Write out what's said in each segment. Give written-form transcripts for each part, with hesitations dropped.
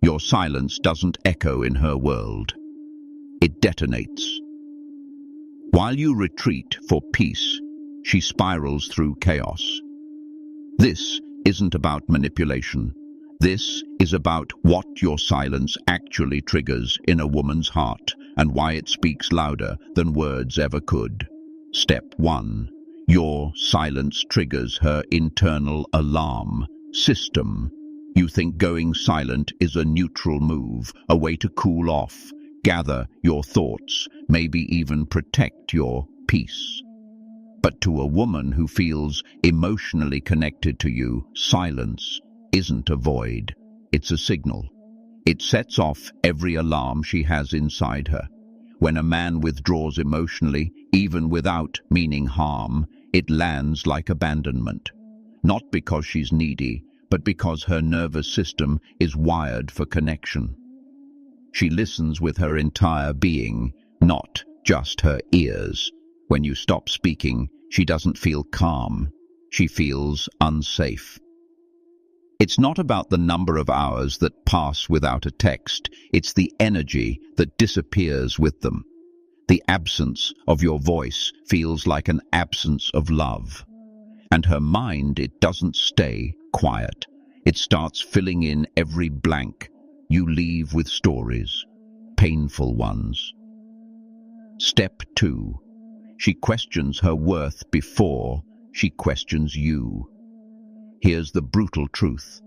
Your silence doesn't echo in her world. It detonates. While you retreat for peace, she spirals through chaos. This isn't about manipulation. This is about what your silence actually triggers in a woman's heart and why it speaks louder than words ever could. Step 1. Your silence triggers her internal alarm system. You think going silent is a neutral move, a way to cool off, gather your thoughts, maybe even protect your peace. But to a woman who feels emotionally connected to you, silence isn't a void. It's a signal. It sets off every alarm she has inside her. When a man withdraws emotionally, even without meaning harm, it lands like abandonment. Not because she's needy, but because her nervous system is wired for connection. She listens with her entire being, not just her ears. When you stop speaking, she doesn't feel calm. She feels unsafe. It's not about the number of hours that pass without a text. It's the energy that disappears with them. The absence of your voice feels like an absence of love. And her mind, it doesn't stay quiet. It starts filling in every blank. You leave with stories, painful ones. Step 2. She questions her worth before she questions you. Here's the brutal truth.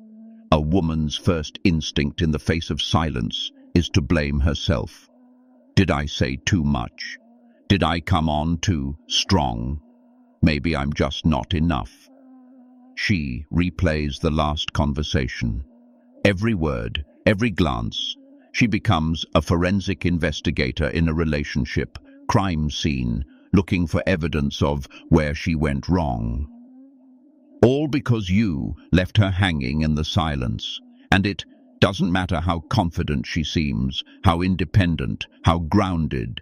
A woman's first instinct in the face of silence is to blame herself. Did I say too much? Did I come on too strong? Maybe I'm just not enough. She replays the last conversation. Every word, every glance. She becomes a forensic investigator in a relationship, crime scene, looking for evidence of where she went wrong. All because you left her hanging in the silence. And it doesn't matter how confident she seems, how independent, how grounded.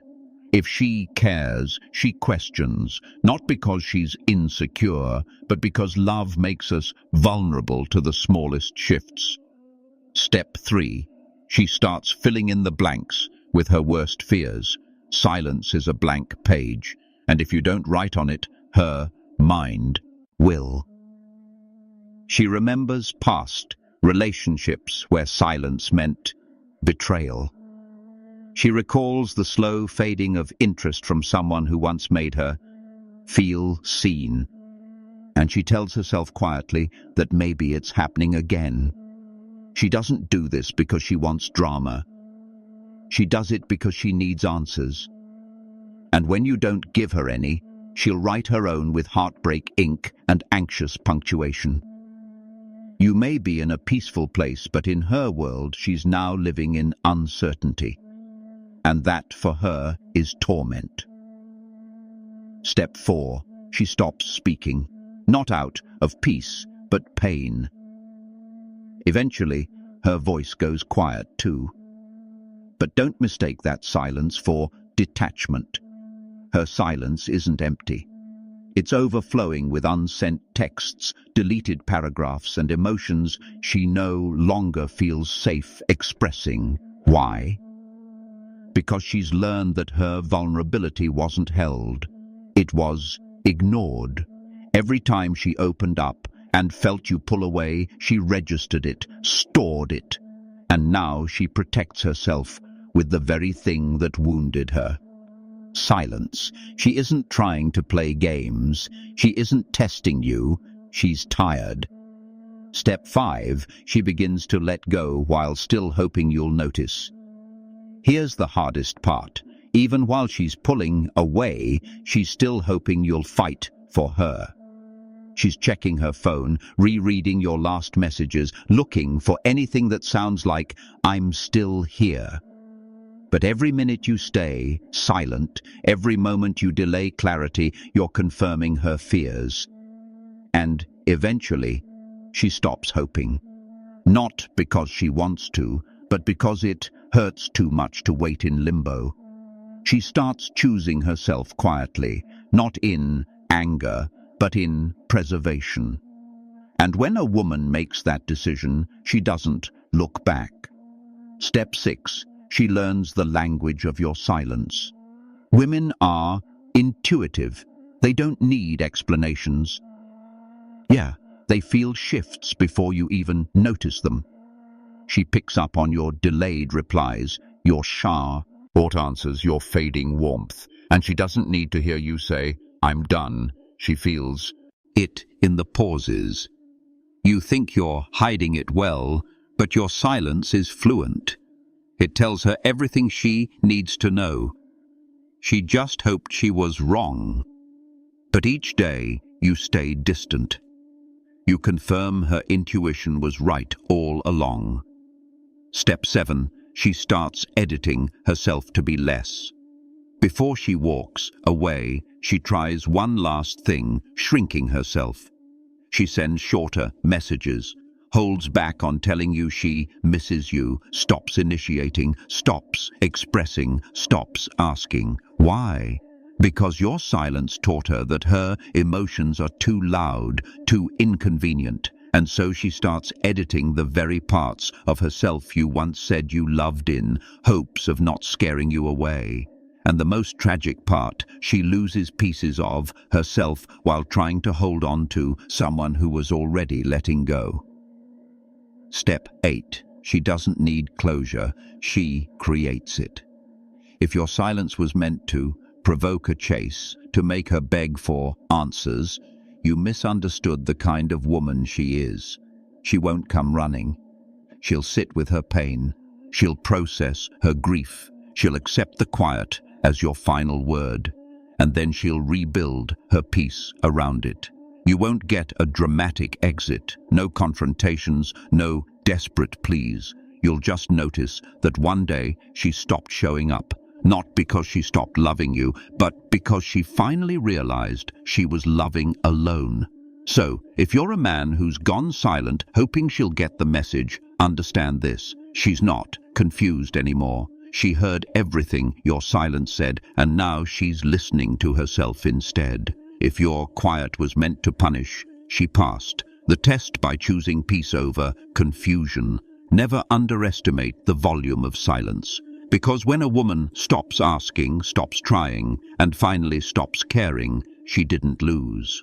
If she cares, she questions, not because she's insecure, but because love makes us vulnerable to the smallest shifts. Step 3. She starts filling in the blanks with her worst fears. Silence is a blank page, and if you don't write on it, her mind will. She remembers past relationships where silence meant betrayal. She recalls the slow fading of interest from someone who once made her feel seen. And she tells herself quietly that maybe it's happening again. She doesn't do this because she wants drama. She does it because she needs answers. And when you don't give her any, she'll write her own with heartbreak ink and anxious punctuation. You may be in a peaceful place, but in her world she's now living in uncertainty. And that, for her, is torment. Step 4. She stops speaking, not out of peace, but pain. Eventually, her voice goes quiet too. But don't mistake that silence for detachment. Her silence isn't empty. It's overflowing with unsent texts, deleted paragraphs, and emotions she no longer feels safe expressing. Why? Because she's learned that her vulnerability wasn't held. It was ignored. Every time she opened up and felt you pull away, she registered it, stored it. And now she protects herself with the very thing that wounded her. Silence. She isn't trying to play games. She isn't testing you. She's tired. Step 5. She begins to let go while still hoping you'll notice. Here's the hardest part. Even while she's pulling away, she's still hoping you'll fight for her. She's checking her phone, rereading your last messages, looking for anything that sounds like, "I'm still here." But every minute you stay silent, every moment you delay clarity, you're confirming her fears. And eventually, she stops hoping. Not because she wants to, but because it hurts too much to wait in limbo. She starts choosing herself quietly, not in anger, but in preservation. And when a woman makes that decision, she doesn't look back. Step 6. She learns the language of your silence. Women are intuitive. They don't need explanations. Yeah, they feel shifts before you even notice them. She picks up on your delayed replies, your short answers, your fading warmth, and she doesn't need to hear you say, "I'm done." She feels it in the pauses. You think you're hiding it well, but your silence is fluent. It tells her everything she needs to know. She just hoped she was wrong. But each day, you stay distant. You confirm her intuition was right all along. Step 7. She starts editing herself to be less. Before she walks away, she tries one last thing, shrinking herself. She sends shorter messages, holds back on telling you she misses you, stops initiating, stops expressing, stops asking. Why? Because your silence taught her that her emotions are too loud, too inconvenient, and so she starts editing the very parts of herself you once said you loved in hopes of not scaring you away. And the most tragic part, she loses pieces of herself while trying to hold on to someone who was already letting go. Step 8. She doesn't need closure, she creates it. If your silence was meant to provoke a chase, to make her beg for answers, you misunderstood the kind of woman she is. She won't come running. She'll sit with her pain. She'll process her grief. She'll accept the quiet as your final word, and then she'll rebuild her peace around it. You won't get a dramatic exit, no confrontations, no desperate pleas. You'll just notice that one day she stopped showing up, not because she stopped loving you, but because she finally realized she was loving alone. So, if you're a man who's gone silent, hoping she'll get the message, understand this: she's not confused anymore. She heard everything your silence said, and now she's listening to herself instead. If your quiet was meant to punish, she passed the test by choosing peace over confusion. Never underestimate the volume of silence, because when a woman stops asking, stops trying, and finally stops caring, she didn't lose.